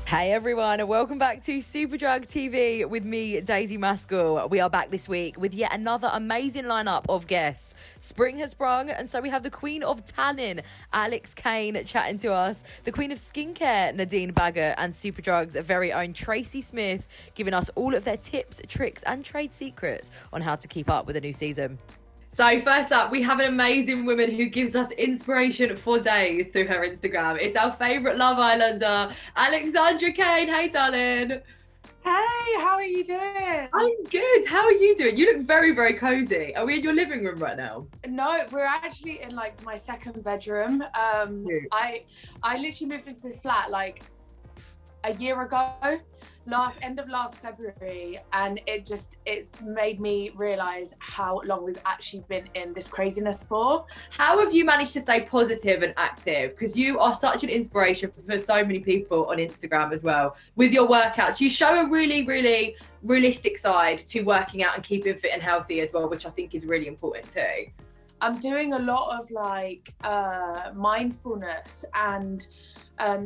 Hey everyone, welcome back to Superdrug TV with me, Daisy Maskell. We are back this week with yet another amazing lineup of guests. Spring has sprung, and so we have the queen of tanning, Alex Cane, chatting to us, the queen of skincare, Nadine Baggott, and Superdrug's very own Tracy Smith, giving us all of their tips, tricks, and trade secrets on how to keep up with the new season. So first up, we have an amazing woman who gives us inspiration for days through her Instagram. It's our favourite Love Islander, Alexandra Cane. Hey, darling. Hey, how are you doing? I'm good. How are you doing? You look very, very cozy. Are we in your living room right now? No, we're actually in like my second bedroom. I literally moved into this flat like a year ago, end of last February, and it's made me realize how long we've actually been in this craziness for. How have you managed to stay positive and active? Because you are such an inspiration for so many people on Instagram as well. With your workouts, you show a really, really realistic side to working out and keeping fit and healthy as well, which I think is really important too. I'm doing a lot of like mindfulness and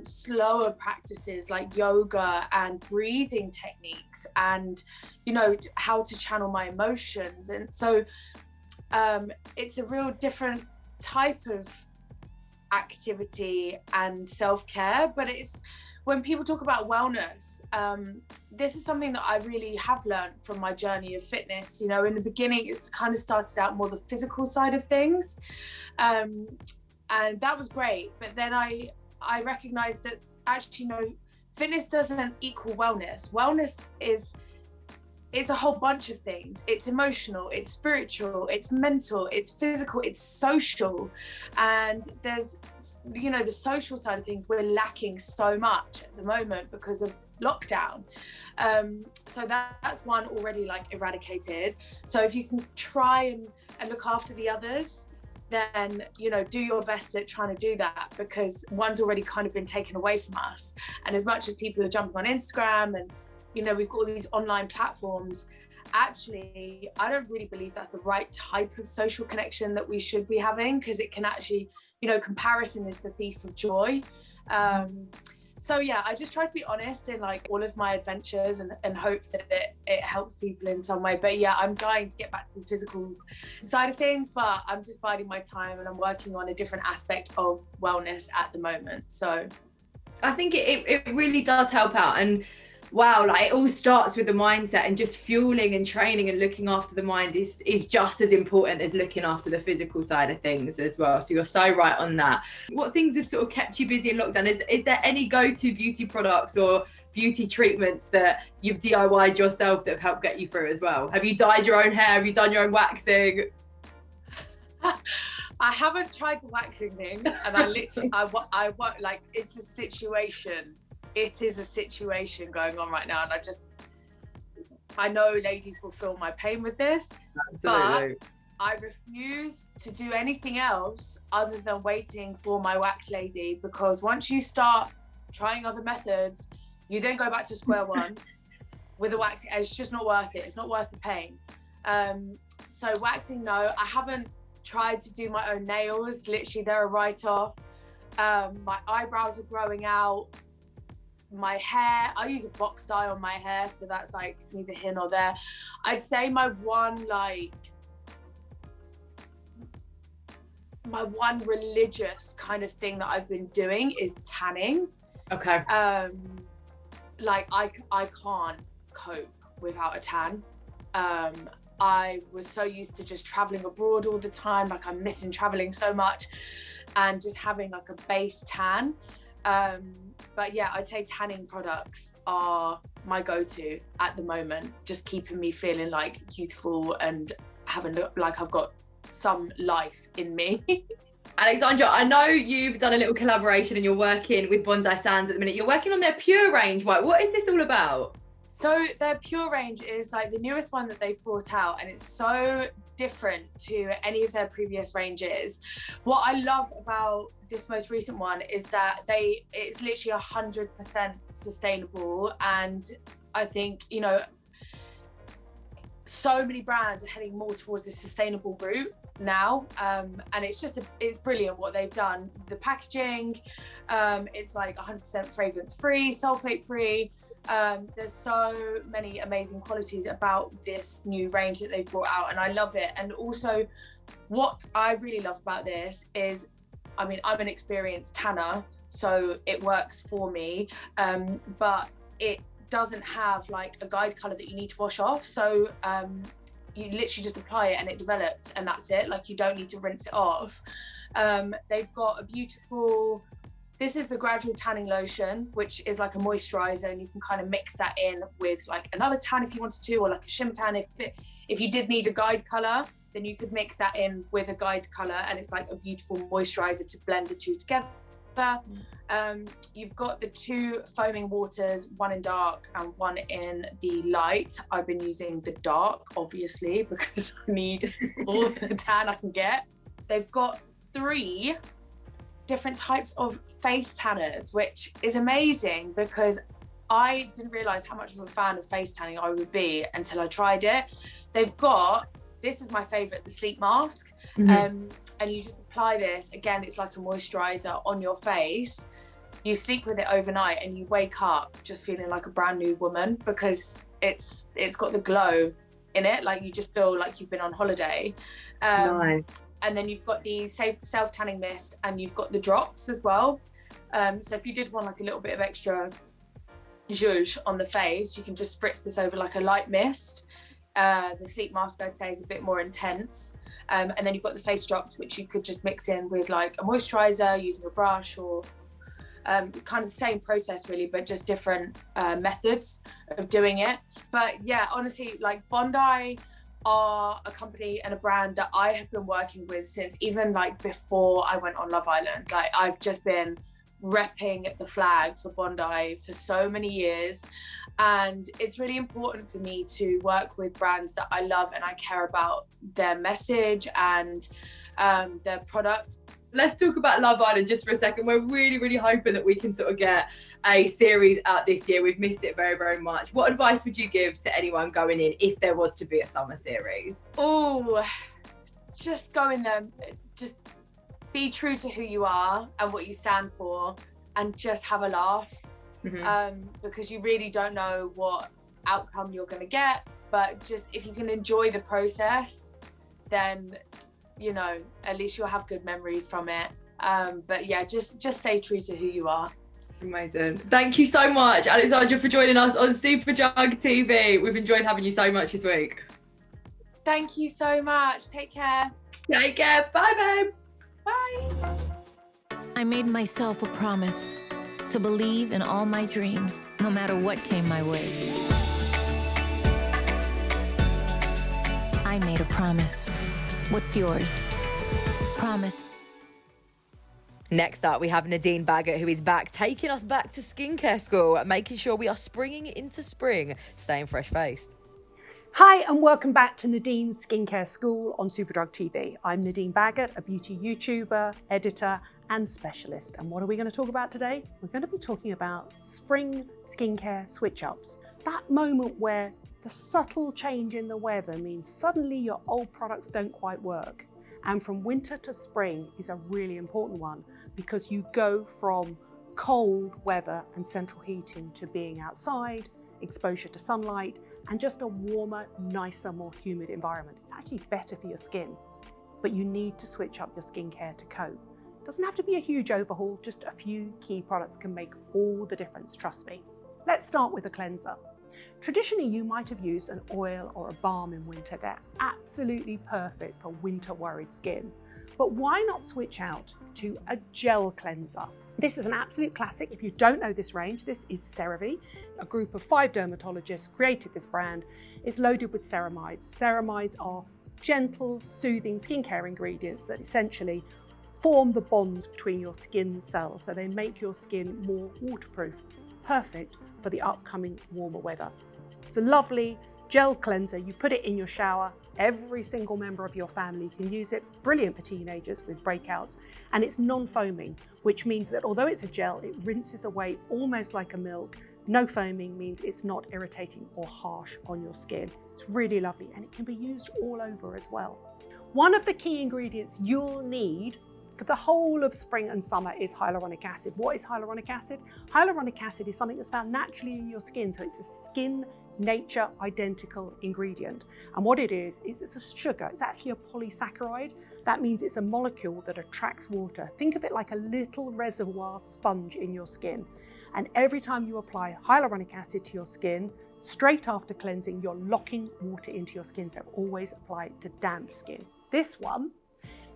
slower practices like yoga and breathing techniques, and you know, how to channel my emotions. And so it's a real different type of activity and self-care, but it's when people talk about wellness, this is something that I really have learned from my journey of fitness. You know, in the beginning, it's kind of started out more the physical side of things, and that was great. But then I recognized that actually, no, fitness doesn't equal wellness. Wellness is a whole bunch of things. It's emotional, it's spiritual, it's mental, it's physical, it's social. And there's, you know, the social side of things we're lacking so much at the moment because of lockdown. So that's one already like eradicated. So if you can try and look after the others, then, you know, do your best at trying to do that, because one's already kind of been taken away from us. And as much as people are jumping on Instagram and, you know, we've got all these online platforms, actually, I don't really believe that's the right type of social connection that we should be having, because it can actually, you know, comparison is the thief of joy. So yeah, I just try to be honest in like all of my adventures and hope that it helps people in some way. But yeah, I'm dying to get back to the physical side of things, but I'm just biding my time and I'm working on a different aspect of wellness at the moment. So I think it really does help out. And wow, like it all starts with the mindset, and just fueling and training and looking after the mind is just as important as looking after the physical side of things as well. So you're so right on that. What things have sort of kept you busy in lockdown? Is there any go-to beauty products or beauty treatments that you've DIY'd yourself that have helped get you through as well? Have you dyed your own hair? Have you done your own waxing? I haven't tried the waxing thing, and I literally, I want, like, it's a situation. It is a situation going on right now, and I know ladies will feel my pain with this. Absolutely. But I refuse to do anything else other than waiting for my wax lady, because once you start trying other methods, you then go back to square one with a waxing. It's just not worth it. It's not worth the pain. So waxing, no. I haven't tried to do my own nails. Literally, they're a write-off. My eyebrows are growing out. My hair, I use a box dye on my hair, so that's like neither here nor there. I'd say my one religious kind of thing that I've been doing is tanning. Okay. Like I can't cope without a tan. I was so used to just traveling abroad all the time, like I'm missing traveling so much, and just having like a base tan. But yeah, I'd say tanning products are my go-to at the moment, just keeping me feeling like youthful and having like I've got some life in me. Alexandra, I know you've done a little collaboration and you're working with Bondi Sands at the minute. You're working on their Pure range. What is this all about? So their Pure range is like the newest one that they've brought out, and it's so different to any of their previous ranges. What I love about this most recent one is that it's literally 100% sustainable, and I think, you know, so many brands are heading more towards this sustainable route now, and it's brilliant what they've done. The packaging, it's like 100% fragrance free, sulfate free. There's so many amazing qualities about this new range that they've brought out, and I love it. And also what I really love about this is, I mean, I'm an experienced tanner, so it works for me, but it doesn't have like a guide color that you need to wash off. So you literally just apply it and it develops, and that's it. Like, you don't need to rinse it off. They've got a beautiful, this is the Gradual tanning lotion, which is like a moisturizer, and you can kind of mix that in with like another tan if you wanted to, or like a shimmer tan. If you did need a guide color, then you could mix that in with a guide color, and it's like a beautiful moisturizer to blend the two together. You've got the 2 foaming waters, one in dark and one in the light. I've been using the dark, obviously, because I need all the tan I can get. They've got 3 different types of face tanners, which is amazing because I didn't realize how much of a fan of face tanning I would be until I tried it. They've got, this is my favorite, the sleep mask. And you just apply this, again, it's like a moisturizer on your face. You sleep with it overnight and you wake up just feeling like a brand new woman, because it's got the glow in it. Like, you just feel like you've been on holiday. Nice. And then you've got the self-tanning mist, and you've got the drops as well. So if you did want like a little bit of extra zhuzh on the face, you can just spritz this over like a light mist. The sleep mask, I'd say, is a bit more intense. And then you've got the face drops, which you could just mix in with like a moisturizer using a brush, or kind of the same process really, but just different methods of doing it. But yeah, honestly, like, Bondi are a company and a brand that I have been working with since even like before I went on Love Island. Like, I've just been repping the flag for Bondi for so many years, and it's really important for me to work with brands that I love and I care about their message and their product. Let's talk about Love Island just for a second. We're really, really hoping that we can sort of get a series out this year. We've missed it very, very much. What advice would you give to anyone going in if there was to be a summer series? Oh, just go in there, just be true to who you are and what you stand for, and just have a laugh. Because you really don't know what outcome you're going to get, but just if you can enjoy the process, then, you know, at least you'll have good memories from it. But yeah, just stay true to who you are. Amazing. Thank you so much, Alexandra, for joining us on Superdrug TV. We've enjoyed having you so much this week. Thank you so much. Take care. Take care. Bye, babe. Bye. I made myself a promise to believe in all my dreams, no matter what came my way. I made a promise. What's yours? Promise. Next up, we have Nadine Baggott, who is back, taking us back to skincare school, making sure we are springing into spring, staying fresh-faced. Hi, and welcome back to Nadine's Skincare School on Superdrug TV. I'm Nadine Baggott, a beauty YouTuber, editor, and specialist. And what are we going to talk about today? We're going to be talking about spring skincare switch-ups. That moment where the subtle change in the weather means suddenly your old products don't quite work. And from winter to spring is a really important one, because you go from cold weather and central heating to being outside, exposure to sunlight, and just a warmer, nicer, more humid environment. It's actually better for your skin, but you need to switch up your skincare to cope. It doesn't have to be a huge overhaul, just a few key products can make all the difference, trust me. Let's start with a cleanser. Traditionally, you might have used an oil or a balm in winter. They're absolutely perfect for winter worried skin. But why not switch out to a gel cleanser? This is an absolute classic. If you don't know this range, this is CeraVe. A group of 5 dermatologists created this brand. It's loaded with ceramides. Ceramides are gentle, soothing skincare ingredients that essentially form the bonds between your skin cells, so they make your skin more waterproof, perfect for the upcoming warmer weather. It's a lovely gel cleanser. You put it in your shower. Every single member of your family can use it. Brilliant for teenagers with breakouts. And it's non-foaming, which means that although it's a gel, it rinses away almost like a milk, No foaming means it's not irritating or harsh on your skin. It's really lovely, and it can be used all over as well. One of the key ingredients you'll need for the whole of spring and summer is hyaluronic acid. What is hyaluronic acid? Hyaluronic acid is something that's found naturally in your skin, so it's a skin nature identical ingredient. And what it is it's a sugar. It's actually a polysaccharide. That means it's a molecule that attracts water. Think of it like a little reservoir sponge in your skin. And every time you apply hyaluronic acid to your skin, straight after cleansing, you're locking water into your skin. So always apply it to damp skin. This one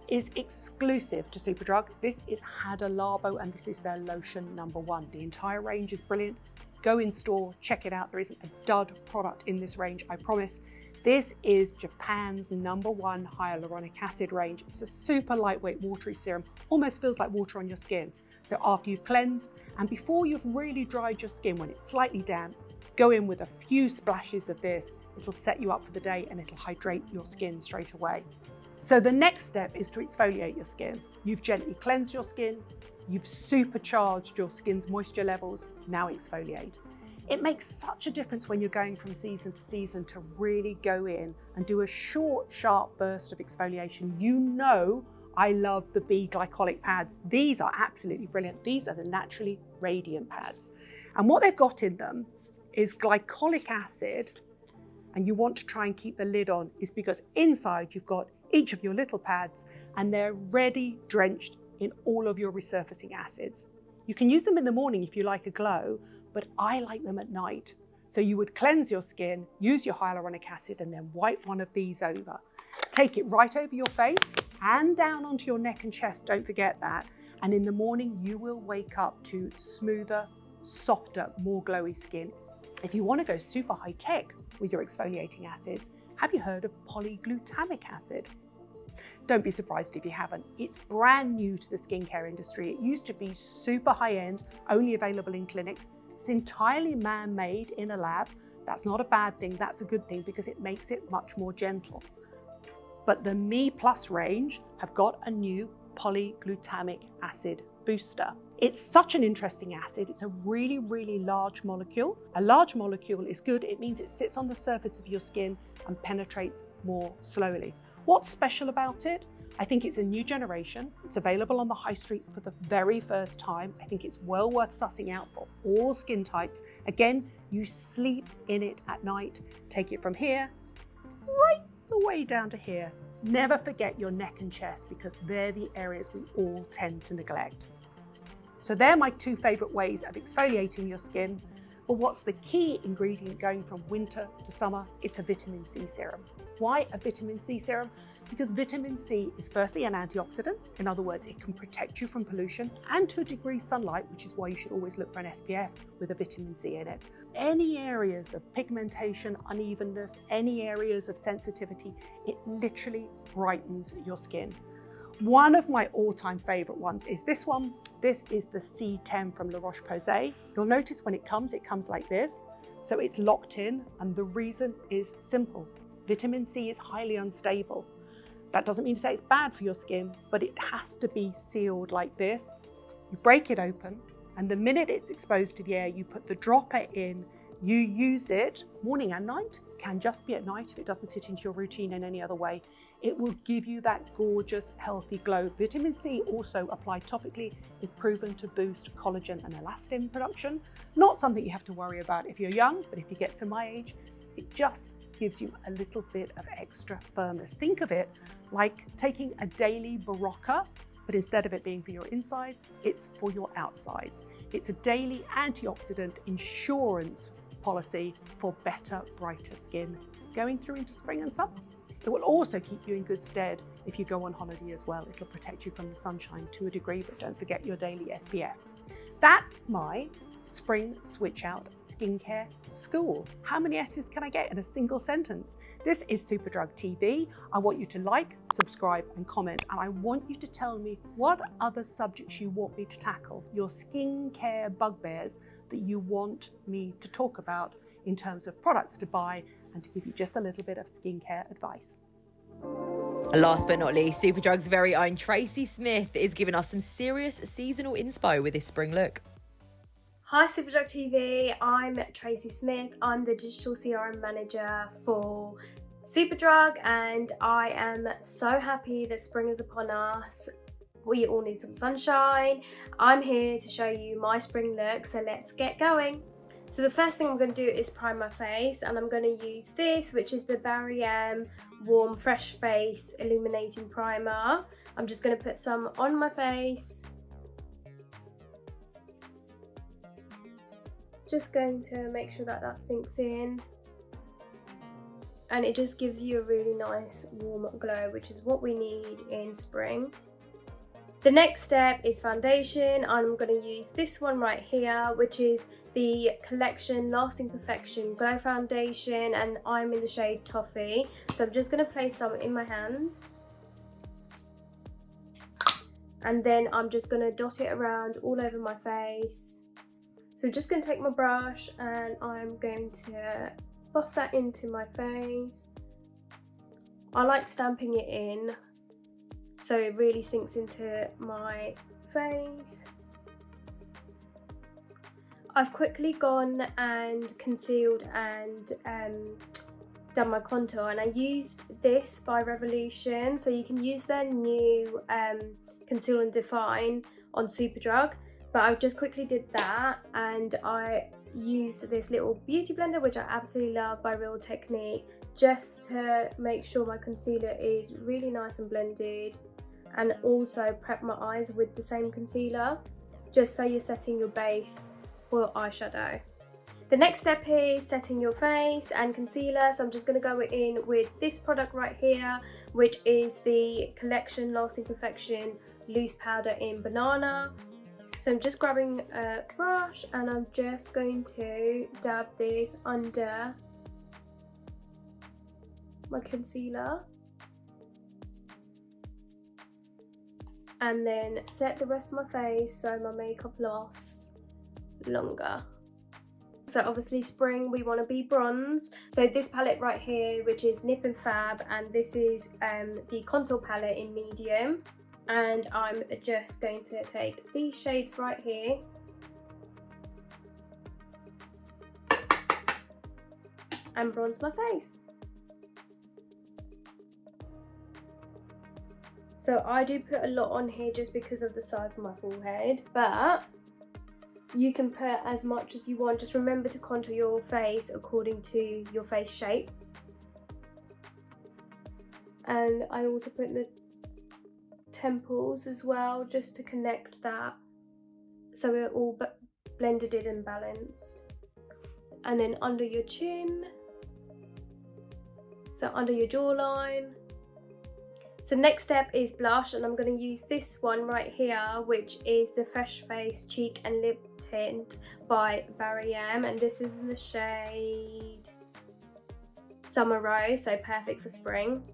is exclusive to Superdrug. This is Hada Labo, and this is their lotion #1. The entire range is brilliant. Go in store, check it out. There isn't a dud product in this range, I promise. This is Japan's #1 hyaluronic acid range. It's a super lightweight watery serum, almost feels like water on your skin. So after you've cleansed and before you've really dried your skin, when it's slightly damp, go in with a few splashes of this. It'll set you up for the day and it'll hydrate your skin straight away. So the next step is to exfoliate your skin. You've gently cleansed your skin, you've supercharged your skin's moisture levels, now exfoliate. It makes such a difference when you're going from season to season to really go in and do a short, sharp burst of exfoliation. You know I love the Bee glycolic pads. These are absolutely brilliant. These are the naturally radiant pads. And what they've got in them is glycolic acid, and you want to try and keep the lid on, is because inside you've got each of your little pads and they're ready drenched in all of your resurfacing acids. You can use them in the morning if you like a glow, but I like them at night. So you would cleanse your skin, use your hyaluronic acid, and then wipe one of these over. Take it right over your face and down onto your neck and chest, don't forget that. And in the morning, you will wake up to smoother, softer, more glowy skin. If you want to go super high tech with your exfoliating acids, have you heard of polyglutamic acid? Don't be surprised if you haven't. It's brand new to the skincare industry. It used to be super high-end, only available in clinics. It's entirely man-made in a lab. That's not a bad thing, that's a good thing because it makes it much more gentle. But the Me Plus range have got a new polyglutamic acid booster. It's such an interesting acid. It's a really, really large molecule. A large molecule is good. It means it sits on the surface of your skin and penetrates more slowly. What's special about it? I think it's a new generation. It's available on the high street for the very first time. I think it's well worth sussing out for all skin types. Again, you sleep in it at night. Take it from here, right the way down to here. Never forget your neck and chest because they're the areas we all tend to neglect. So they're my two favorite ways of exfoliating your skin. But what's the key ingredient going from winter to summer? It's a vitamin C serum. Why a vitamin C serum? Because vitamin C is firstly an antioxidant. In other words, it can protect you from pollution and to a degree sunlight, which is why you should always look for an SPF with a vitamin C in it. Any areas of pigmentation, unevenness, any areas of sensitivity, it literally brightens your skin. One of my all-time favorite ones is this one. This is the C10 from La Roche-Posay. You'll notice when it comes like this. So it's locked in, and the reason is simple. Vitamin C is highly unstable. That doesn't mean to say it's bad for your skin, but it has to be sealed like this. You break it open, and the minute it's exposed to the air, you put the dropper in, you use it morning and night. It can just be at night if it doesn't sit into your routine in any other way. It will give you that gorgeous, healthy glow. Vitamin C also applied topically is proven to boost collagen and elastin production. Not something you have to worry about if you're young, but if you get to my age, it just gives you a little bit of extra firmness. Think of it like taking a daily Berocca, but instead of it being for your insides, it's for your outsides. It's a daily antioxidant insurance policy for better, brighter skin going through into spring and summer. It will also keep you in good stead if you go on holiday as well. It'll protect you from the sunshine to a degree, but don't forget your daily SPF. That's my spring switch out skincare school. How many S's can I get in a single sentence? This is Superdrug TV. I want you to like, subscribe and comment, and I want you to tell me what other subjects you want me to tackle, your skincare bugbears that you want me to talk about in terms of products to buy and to give you just a little bit of skincare advice. Last but not least, Superdrug's very own Tracy Smith is giving us some serious seasonal inspo with this spring look. Hi Superdrug TV, I'm Tracy Smith. I'm the Digital CRM Manager for Superdrug, and I am so happy that spring is upon us. We all need some sunshine. I'm here to show you my spring look, so let's get going. So the first thing I'm going to do is prime my face, and I'm going to use this, which is the Barry M Warm Fresh Face Illuminating Primer. I'm just going to put some on my face. Just going to make sure that that sinks in, and it just gives you a really nice warm glow, which is what we need in spring. The next step is foundation. I'm going to use this one right here, which is the Collection Lasting Perfection Glow Foundation, and I'm in the shade Toffee. So I'm just going to place some in my hand, and then I'm just going to dot it around all over my face. So I'm just going to take my brush and I'm going to buff that into my face. I like stamping it in so it really sinks into my face. I've quickly gone and concealed and done my contour, and I used this by Revolution, so you can use their new Conceal and Define on Superdrug. But I just quickly did that, and I used this little beauty blender, which I absolutely love, by Real Technique, just to make sure my concealer is really nice and blended, and also prep my eyes with the same concealer, just so you're setting your base for your eyeshadow. The next step is setting your face and concealer, so I'm just going to go in with this product right here, which is the Collection Lasting Perfection Loose Powder in Banana. So I'm just grabbing a brush and I'm just going to dab this under my concealer, and then set the rest of my face so my makeup lasts longer. So obviously spring, we want to be bronze. So this palette right here, which is Nip and Fab, and this is the contour palette in medium. And I'm just going to take these shades right here and bronze my face. So I do put a lot on here just because of the size of my forehead, but you can put as much as you want. Just remember to contour your face according to your face shape. And I also put the temples as well, just to connect that so we're all blended in and balanced. And then under your chin, so under your jawline. So next step is blush, and I'm going to use this one right here, which is the Fresh Face Cheek and Lip Tint by Barry M, and this is in the shade Summer Rose, so perfect for spring.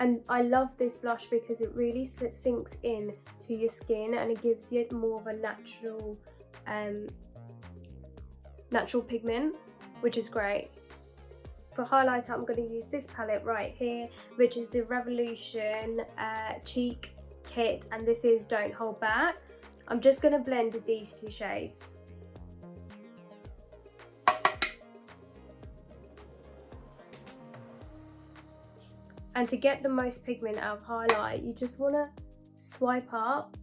And I love this blush because it really sinks in to your skin, and it gives you more of a natural pigment, which is great. For highlighter, I'm going to use this palette right here, which is the Revolution Cheek Kit, and this is Don't Hold Back. I'm just going to blend these two shades. And to get the most pigment out of highlight, you just want to swipe up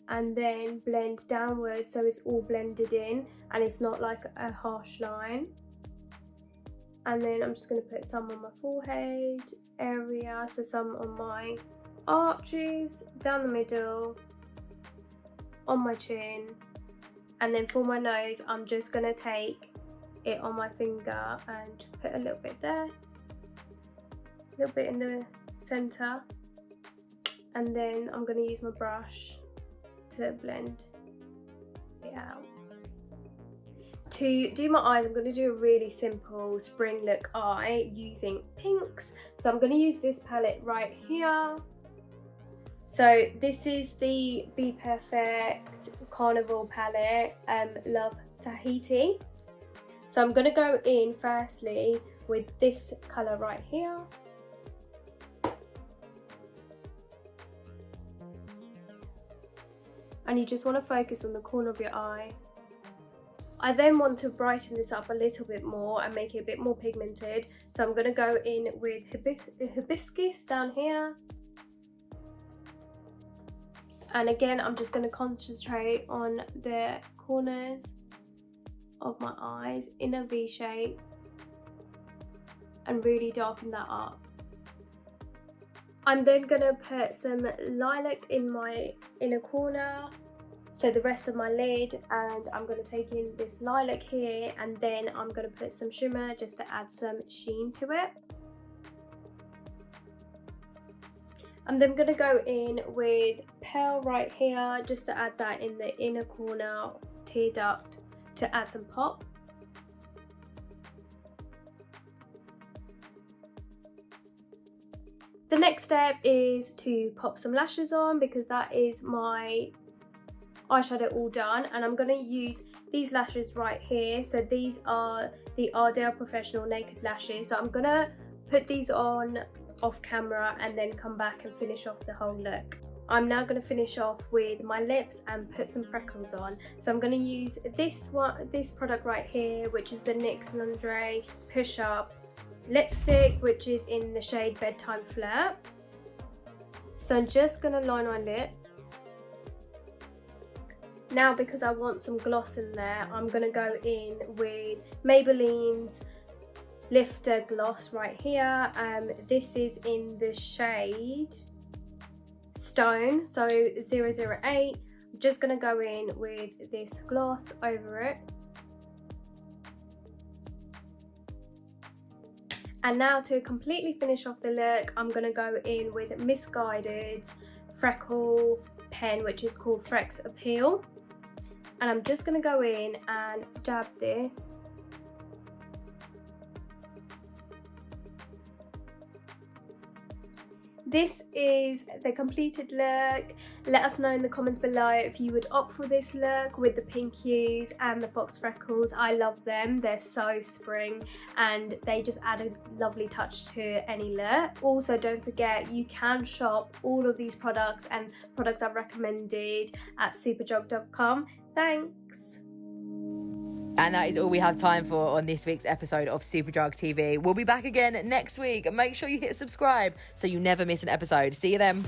and then blend downwards so it's all blended in and it's not like a harsh line. And then I'm just going to put some on my forehead area, so some on my arches, down the middle, on my chin. And then for my nose, I'm just going to take it on my finger and put a little bit there. A little bit in the center, and then I'm going to use my brush to blend it out. To do my eyes, I'm going to do a really simple spring look eye using pinks. So I'm going to use this palette right here. So this is the Be Perfect Carnival palette, Love Tahiti. So I'm going to go in firstly with this colour right here. and you just want to focus on the corner of your eye. I then want to brighten this up a little bit more and make it a bit more pigmented, so I'm going to go in with hibiscus down here. And again, I'm just going to concentrate on the corners of my eyes in a V shape and really darken that up. I'm then going to put some lilac in my inner corner, so the rest of my lid, and I'm going to take in this lilac here, and then I'm going to put some shimmer just to add some sheen to it. I'm then going to go in with pearl right here just to add that in the inner corner tear duct to add some pop. The next step is to pop some lashes on, because that is my eyeshadow all done, and I'm going to use these lashes right here. So these are the Ardell Professional Naked Lashes. So I'm going to put these on off camera and then come back and finish off the whole look. I'm now going to finish off with my lips and put some freckles on. So I'm going to use this product right here, which is the NYX Lingerie Push Up lipstick, which is in the shade Bedtime Flirt. So I'm just going to line my lips. Now, because I want some gloss in there, I'm going to go in with Maybelline's Lifter Gloss right here. This is in the shade Stone, so 008. I'm just going to go in with this gloss over it. And now, to completely finish off the look, I'm going to go in with Missguided's freckle pen, which is called Frex Appeal. And I'm just going to go in and dab this. This is the completed look. Let us know in the comments below if you would opt for this look with the pink hues and the fox freckles. I love them. They're so spring and they just add a lovely touch to any look. Also, don't forget, you can shop all of these products and products I've recommended at superdrug.com. Thanks. And that is all we have time for on this week's episode of Superdrug TV. We'll be back again next week. Make sure you hit subscribe so you never miss an episode. See you then.